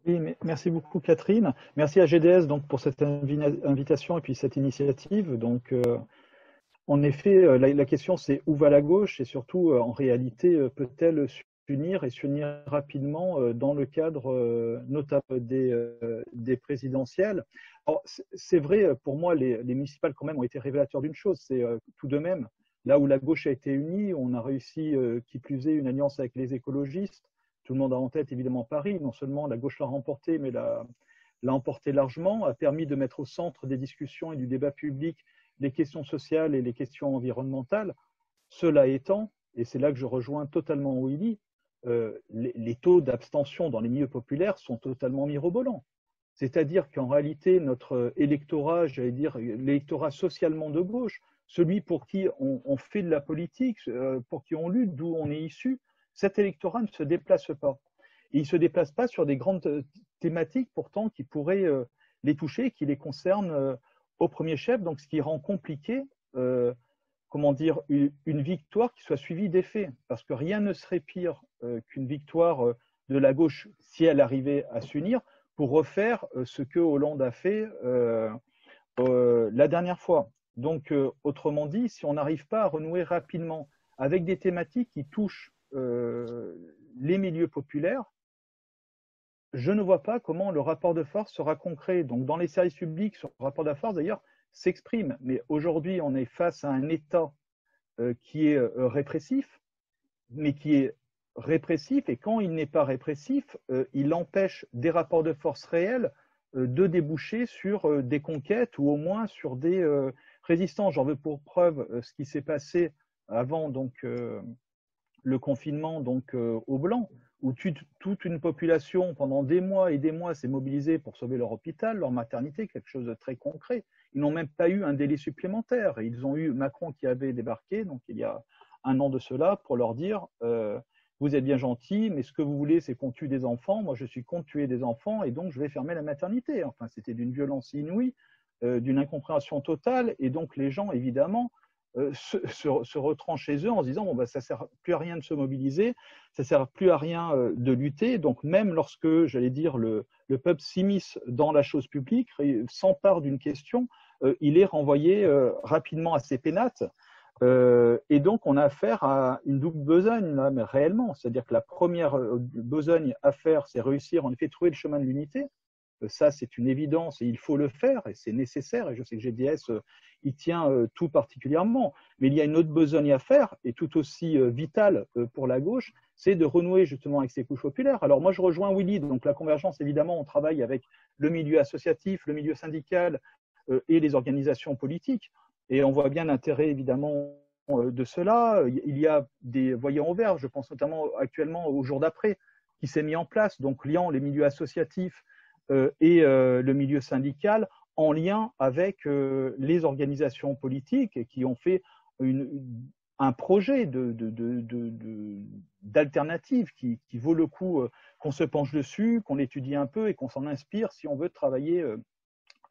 Oui, merci beaucoup Catherine. Merci à GDS donc pour cette invitation et puis cette initiative. Donc, en effet, la question c'est où va la gauche et surtout, en réalité, peut-elle s'unir et s'unir rapidement dans le cadre notamment des présidentielles. Alors, c'est vrai, pour moi, les municipales quand même ont été révélateurs d'une chose, c'est tout de même, là où la gauche a été unie, on a réussi, qui plus est, une alliance avec les écologistes. Tout le monde a en tête évidemment Paris, non seulement la gauche l'a remporté, mais l'a emporté largement, a permis de mettre au centre des discussions et du débat public les questions sociales et les questions environnementales. Cela étant, et c'est là que je rejoins totalement Willy, les taux d'abstention dans les milieux populaires sont totalement mirobolants. C'est-à-dire qu'en réalité, notre électorat, j'allais dire l'électorat socialement de gauche, celui pour qui on fait de la politique, pour qui on lutte, d'où on est issu, cet électorat ne se déplace pas. Et il ne se déplace pas sur des grandes thématiques pourtant qui pourraient les toucher, qui les concernent au premier chef, donc ce qui rend compliqué, comment dire, une victoire qui soit suivie d'effets. Parce que rien ne serait pire qu'une victoire de la gauche si elle arrivait à s'unir pour refaire ce que Hollande a fait la dernière fois. Donc, autrement dit, si on n'arrive pas à renouer rapidement avec des thématiques qui touchent les milieux populaires, je ne vois pas comment le rapport de force sera concret. Donc, dans les services publics, ce rapport de force, d'ailleurs, s'exprime. Mais aujourd'hui, on est face à un État qui est répressif, mais qui est répressif, et quand il n'est pas répressif, il empêche des rapports de force réels de déboucher sur des conquêtes ou au moins sur des résistants. J'en veux pour preuve ce qui s'est passé avant donc, le confinement donc, aux Blancs, où toute une population pendant des mois et des mois s'est mobilisée pour sauver leur hôpital, leur maternité, quelque chose de très concret. Ils n'ont même pas eu un délai supplémentaire. Ils ont eu Macron qui avait débarqué, donc il y a un an de cela, pour leur dire vous êtes bien gentils, mais ce que vous voulez, c'est qu'on tue des enfants. Moi, je suis contre tuer des enfants et donc je vais fermer la maternité. Enfin, c'était d'une violence inouïe, d'une incompréhension totale. Et donc, les gens, évidemment, se retranchent chez eux en se disant bon, bah, ça ne sert plus à rien de se mobiliser, ça ne sert plus à rien de lutter. Donc, même lorsque, j'allais dire, le peuple s'immisce dans la chose publique, s'empare d'une question, il est renvoyé rapidement à ses pénates. Et donc, on a affaire à une double besogne, là, mais réellement. C'est-à-dire que la première besogne à faire, c'est réussir, en effet, trouver le chemin de l'unité. Ça, c'est une évidence et il faut le faire et c'est nécessaire. Et je sais que GDS y tient tout particulièrement. Mais il y a une autre besogne à faire et tout aussi vitale pour la gauche, c'est de renouer justement avec ces couches populaires. Alors moi, je rejoins Willy. Donc la convergence, évidemment, on travaille avec le milieu associatif, le milieu syndical et les organisations politiques. Et on voit bien l'intérêt, évidemment, de cela. Il y a des voyants au vert, je pense notamment actuellement au jour d'après, qui s'est mis en place, donc liant les milieux associatifs et le milieu syndical en lien avec les organisations politiques qui ont fait un projet d'alternative qui vaut le coup qu'on se penche dessus, qu'on l'étudie un peu et qu'on s'en inspire si on veut travailler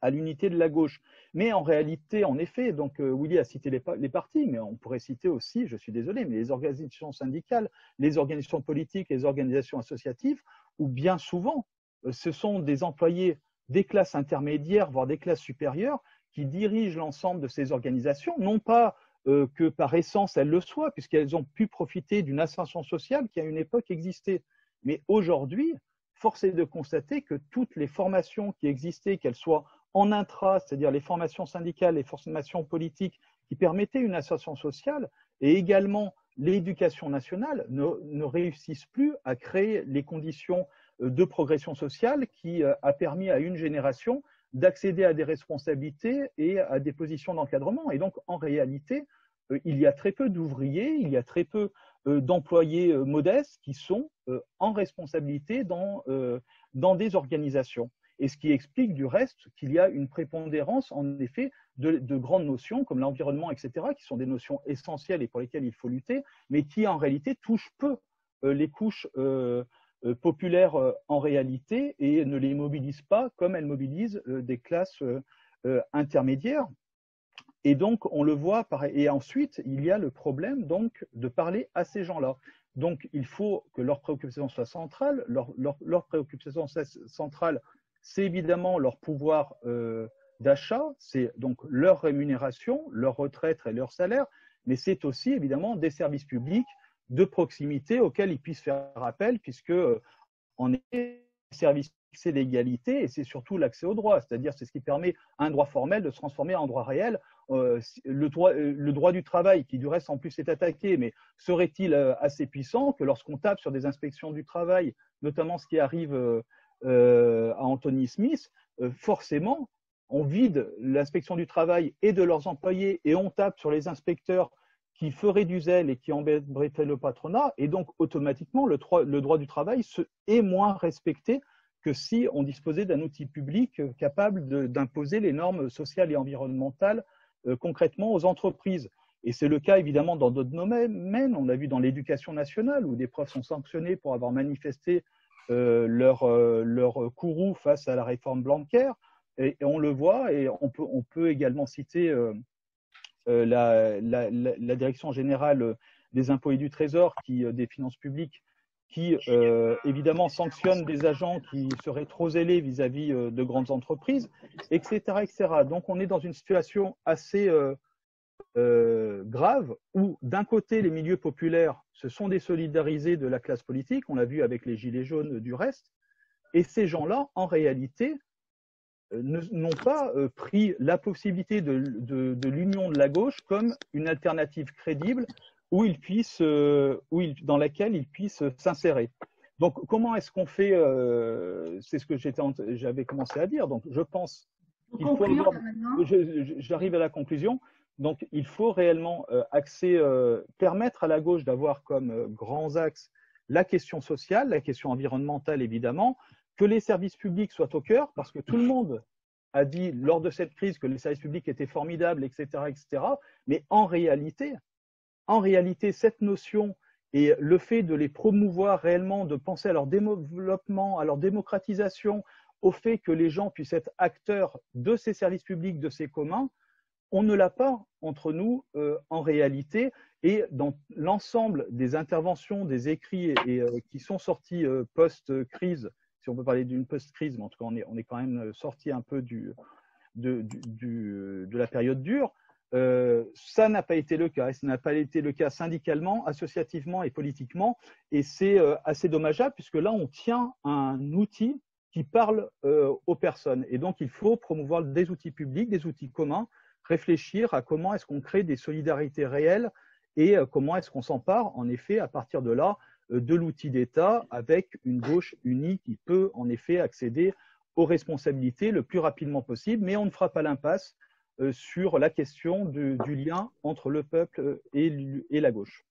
à l'unité de la gauche. Mais en réalité, en effet, donc Willy a cité les partis, mais on pourrait citer aussi, je suis désolé, mais les organisations syndicales, les organisations politiques, les organisations associatives, où bien souvent, ce sont des employés des classes intermédiaires, voire des classes supérieures, qui dirigent l'ensemble de ces organisations, non pas que par essence elles le soient, puisqu'elles ont pu profiter d'une ascension sociale qui à une époque existait. Mais aujourd'hui, force est de constater que toutes les formations qui existaient, qu'elles soient en intra, c'est-à-dire les formations syndicales, les formations politiques qui permettaient une ascension sociale, et également l'éducation nationale ne réussissent plus à créer les conditions de progression sociale qui a permis à une génération d'accéder à des responsabilités et à des positions d'encadrement. Et donc, en réalité, il y a très peu d'ouvriers, il y a très peu d'employés modestes qui sont en responsabilité dans des organisations. Et ce qui explique du reste qu'il y a une prépondérance, en effet, de grandes notions comme l'environnement, etc., qui sont des notions essentielles et pour lesquelles il faut lutter, mais qui en réalité touchent peu les couches populaires en réalité et ne les mobilisent pas comme elles mobilisent des classes intermédiaires. Et donc, on le voit, et ensuite, il y a le problème donc de parler à ces gens-là. Donc, il faut que leur préoccupation soit centrale. Leur préoccupation centrale, c'est évidemment leur pouvoir d'achat, c'est donc leur rémunération, leur retraite et leur salaire, mais c'est aussi évidemment des services publics de proximité auxquels ils puissent faire appel, puisque en effet, les services, c'est l'égalité et c'est surtout l'accès au droit, c'est-à-dire c'est ce qui permet à un droit formel de se transformer en droit réel. Le droit du travail, qui du reste en plus est attaqué, mais serait-il assez puissant que lorsqu'on tape sur des inspections du travail, notamment ce qui arrive à Anthony Smith, forcément, on vide l'inspection du travail et de leurs employés et on tape sur les inspecteurs qui feraient du zèle et qui embêteraient le patronat, et donc automatiquement le droit du travail est moins respecté que si on disposait d'un outil public capable d'imposer les normes sociales et environnementales concrètement aux entreprises. Et c'est le cas évidemment dans d'autres domaines. On l'a vu dans l'éducation nationale, où des profs sont sanctionnés pour avoir manifesté leur courroux face à la réforme Blanquer. Et on le voit, et on peut également citer la Direction générale des impôts et du Trésor, des finances publiques, qui évidemment sanctionne des agents qui seraient trop zélés vis-à-vis de grandes entreprises, etc., etc. Donc on est dans une situation assez grave où d'un côté les milieux populaires se sont désolidarisés de la classe politique, on l'a vu avec les gilets jaunes du reste, et ces gens-là en réalité n'ont pas pris la possibilité de l'union de la gauche comme une alternative crédible dans laquelle ils puissent s'insérer. Donc, comment est-ce qu'on fait c'est ce que j'avais commencé à dire. Donc, je pense qu'il faut avoir… J'arrive à la conclusion. Donc, il faut réellement permettre à la gauche d'avoir comme grands axes la question sociale, la question environnementale, évidemment, que les services publics soient au cœur, parce que tout le monde a dit lors de cette crise que les services publics étaient formidables, etc., etc. Mais en réalité, cette notion et le fait de les promouvoir réellement, de penser à leur développement, à leur démocratisation, au fait que les gens puissent être acteurs de ces services publics, de ces communs, on ne l'a pas entre nous en réalité. Et dans l'ensemble des interventions, des écrits qui sont sortis post-crise, si on peut parler d'une post-crise, mais en tout cas on est quand même sorti un peu de la période dure, ça n'a pas été le cas. Et ça n'a pas été le cas syndicalement, associativement et politiquement. Et c'est assez dommageable, puisque là on tient un outil qui parle aux personnes. Et donc il faut promouvoir des outils publics, des outils communs, réfléchir à comment est-ce qu'on crée des solidarités réelles et comment est-ce qu'on s'empare, en effet, à partir de là, de l'outil d'État avec une gauche unie qui peut, en effet, accéder aux responsabilités le plus rapidement possible. Mais on ne fera pas l'impasse sur la question du lien entre le peuple et la gauche.